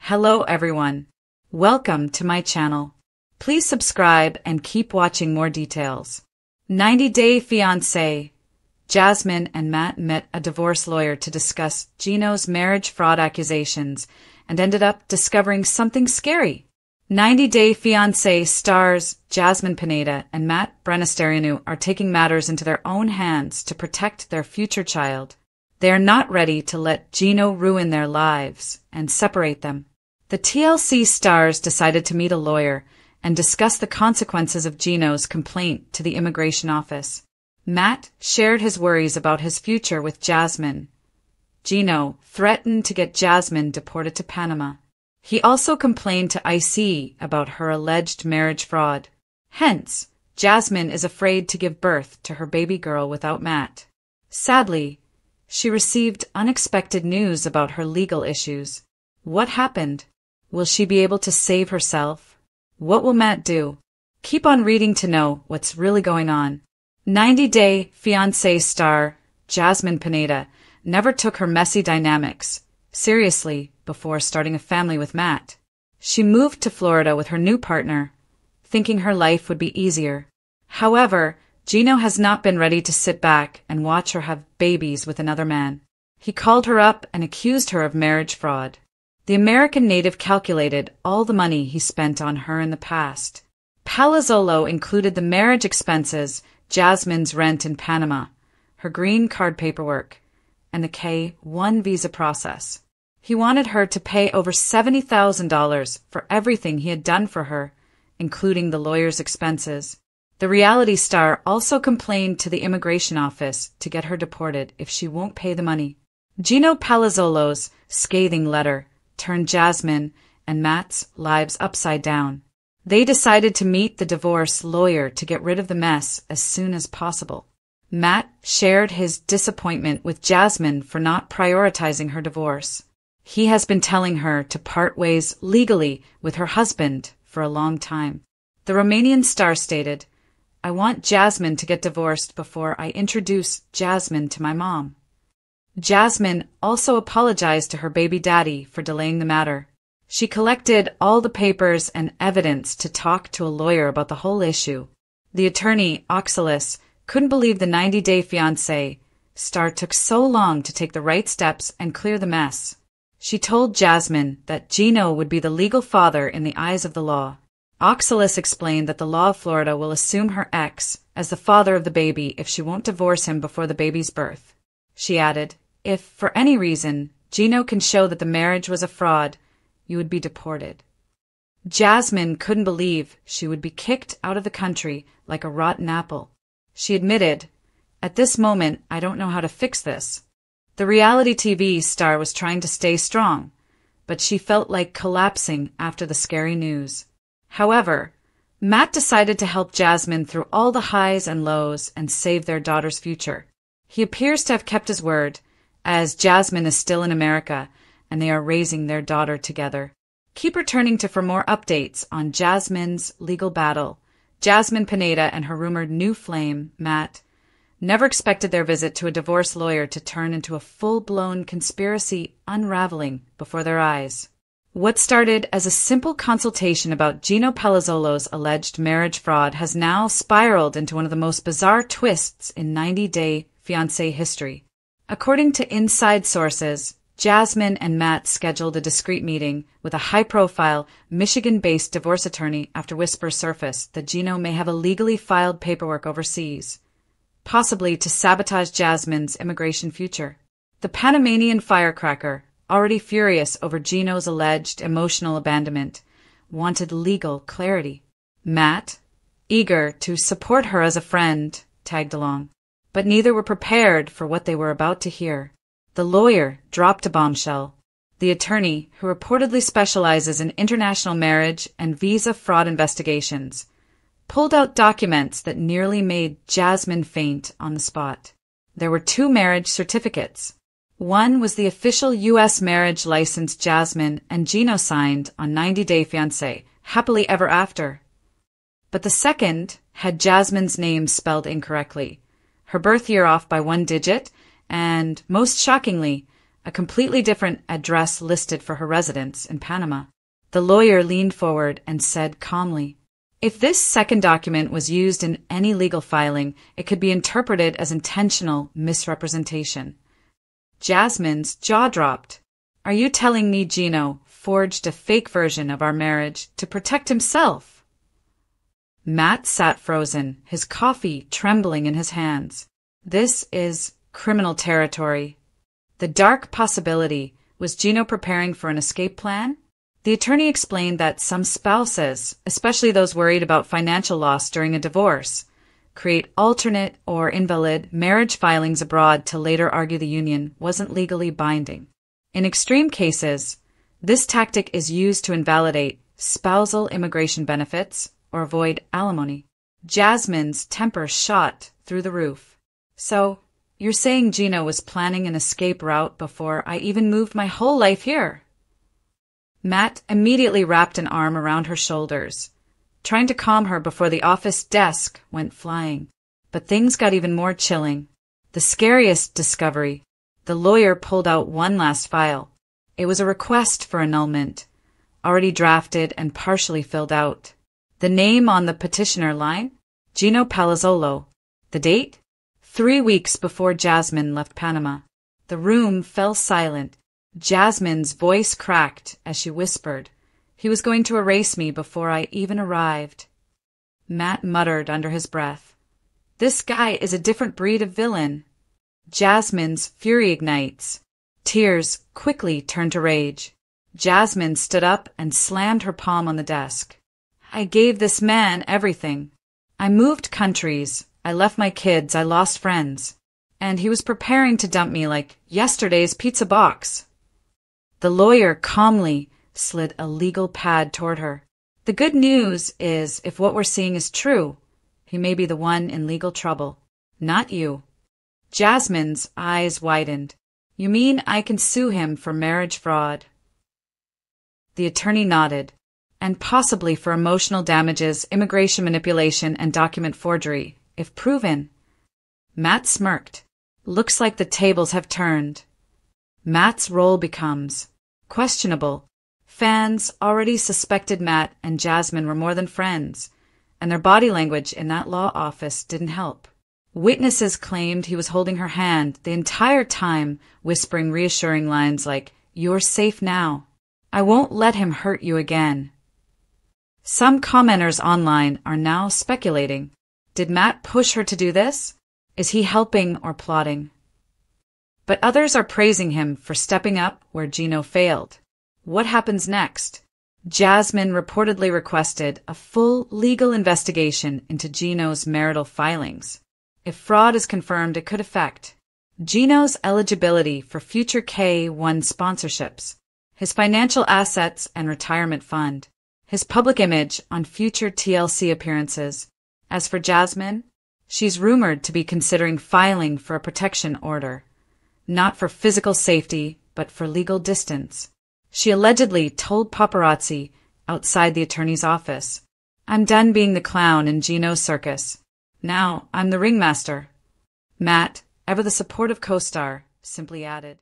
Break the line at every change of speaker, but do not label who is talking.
Hello everyone. Welcome to my channel. Please subscribe and keep watching more details. 90-Day Fiance. Jasmine and Matt met a divorce lawyer to discuss Gino's marriage fraud accusations and ended up discovering something scary. 90-Day Fiance stars Jasmine Pineda and Matt Brenasterianu are taking matters into their own hands to protect their future child. They are not ready to let Gino ruin their lives and separate them. The TLC stars decided to meet a lawyer and discuss the consequences of Gino's complaint to the immigration office. Matt shared his worries about his future with Jasmine. Gino threatened to get Jasmine deported to Panama. He also complained to IC about her alleged marriage fraud. Hence, Jasmine is afraid to give birth to her baby girl without Matt. Sadly, she received unexpected news about her legal issues. What happened? Will she be able to save herself? What will Matt do? Keep on reading to know what's really going on. 90-Day Fiancé star Jasmine Pineda never took her messy dynamics seriously before starting a family with Matt. She moved to Florida with her new partner, thinking her life would be easier. However, Gino has not been ready to sit back and watch her have babies with another man. He called her up and accused her of marriage fraud. The American native calculated all the money he spent on her in the past. Palazzolo included the marriage expenses, Jasmine's rent in Panama, her green card paperwork, and the K-1 visa process. He wanted her to pay over $70,000 for everything he had done for her, including the lawyer's expenses. The reality star also complained to the immigration office to get her deported if she won't pay the money. Gino Palazzolo's scathing letter turned Jasmine and Matt's lives upside down. They decided to meet the divorce lawyer to get rid of the mess as soon as possible. Matt shared his disappointment with Jasmine for not prioritizing her divorce. He has been telling her to part ways legally with her husband for a long time. The Romanian star stated, "I want Jasmine to get divorced before I introduce Jasmine to my mom." Jasmine also apologized to her baby daddy for delaying the matter. She collected all the papers and evidence to talk to a lawyer about the whole issue. The attorney, Oxalis, couldn't believe the 90-Day Fiancé star took so long to take the right steps and clear the mess. She told Jasmine that Gino would be the legal father in the eyes of the law. Oxalis explained that the law of Florida will assume her ex as the father of the baby if she won't divorce him before the baby's birth. She added, "If, for any reason, Gino can show that the marriage was a fraud, you would be deported." Jasmine couldn't believe she would be kicked out of the country like a rotten apple. She admitted, "At this moment, I don't know how to fix this." The reality TV star was trying to stay strong, but she felt like collapsing after the scary news. However, Matt decided to help Jasmine through all the highs and lows and save their daughter's future. He appears to have kept his word, as Jasmine is still in America and they are raising their daughter together. Keep returning for more updates on Jasmine's legal battle. Jasmine Pineda and her rumored new flame, Matt, never expected their visit to a divorce lawyer to turn into a full-blown conspiracy unraveling before their eyes. What started as a simple consultation about Gino Palazzolo's alleged marriage fraud has now spiraled into one of the most bizarre twists in 90-Day Fiancé history. According to inside sources, Jasmine and Matt scheduled a discreet meeting with a high-profile, Michigan-based divorce attorney after whispers surfaced that Gino may have illegally filed paperwork overseas, possibly to sabotage Jasmine's immigration future. The Panamanian firecracker, already furious over Gino's alleged emotional abandonment, wanted legal clarity. Matt, eager to support her as a friend, tagged along. But neither were prepared for what they were about to hear. The lawyer dropped a bombshell. The attorney, who reportedly specializes in international marriage and visa fraud investigations, pulled out documents that nearly made Jasmine faint on the spot. There were 2 marriage certificates. One was the official U.S. marriage license Jasmine and Gino signed on 90-Day Fiancé, happily ever after. But the second had Jasmine's name spelled incorrectly, her birth year off by 1 digit, and, most shockingly, a completely different address listed for her residence in Panama. The lawyer leaned forward and said calmly, "If this second document was used in any legal filing, it could be interpreted as intentional misrepresentation." Jasmine's jaw dropped. "Are you telling me Gino forged a fake version of our marriage to protect himself?" Matt sat frozen, his coffee trembling in his hands. This is criminal territory. The dark possibility, was Gino preparing for an escape plan? The attorney explained that some spouses, especially those worried about financial loss during a divorce, create alternate or invalid marriage filings abroad to later argue the union wasn't legally binding. In extreme cases, this tactic is used to invalidate spousal immigration benefits or avoid alimony. Jasmine's temper shot through the roof. "So, you're saying Gino was planning an escape route before I even moved my whole life here?" Matt immediately wrapped an arm around her shoulders, trying to calm her before the office desk went flying. But things got even more chilling. The scariest discovery. The lawyer pulled out one last file. It was a request for annulment, already drafted and partially filled out. The name on the petitioner line? Gino Palazzolo. The date? 3 weeks before Jasmine left Panama. The room fell silent. Jasmine's voice cracked as she whispered, "He was going to erase me before I even arrived." Matt muttered under his breath, "This guy is a different breed of villain." Jasmine's fury ignites. Tears quickly turned to rage. Jasmine stood up and slammed her palm on the desk. "I gave this man everything. I moved countries. I left my kids. I lost friends. And he was preparing to dump me like yesterday's pizza box." The lawyer calmly slid a legal pad toward her. "The good news is, if what we're seeing is true, he may be the one in legal trouble, not you." Jasmine's eyes widened. "You mean I can sue him for marriage fraud?" The attorney nodded. "And possibly for emotional damages, immigration manipulation, and document forgery, if proven." Matt smirked. "Looks like the tables have turned." Matt's role becomes questionable. Fans already suspected Matt and Jasmine were more than friends, and their body language in that law office didn't help. Witnesses claimed he was holding her hand the entire time, whispering reassuring lines like, "You're safe now. I won't let him hurt you again." Some commenters online are now speculating. Did Matt push her to do this? Is he helping or plotting? But others are praising him for stepping up where Gino failed. What happens next? Jasmine reportedly requested a full legal investigation into Gino's marital filings. If fraud is confirmed, it could affect Gino's eligibility for future K-1 sponsorships, his financial assets and retirement fund, his public image on future TLC appearances. As for Jasmine, she's rumored to be considering filing for a protection order, not for physical safety, but for legal distance. She allegedly told paparazzi outside the attorney's office, "I'm done being the clown in Gino's circus. Now I'm the ringmaster." Matt, ever the supportive co-star, simply added,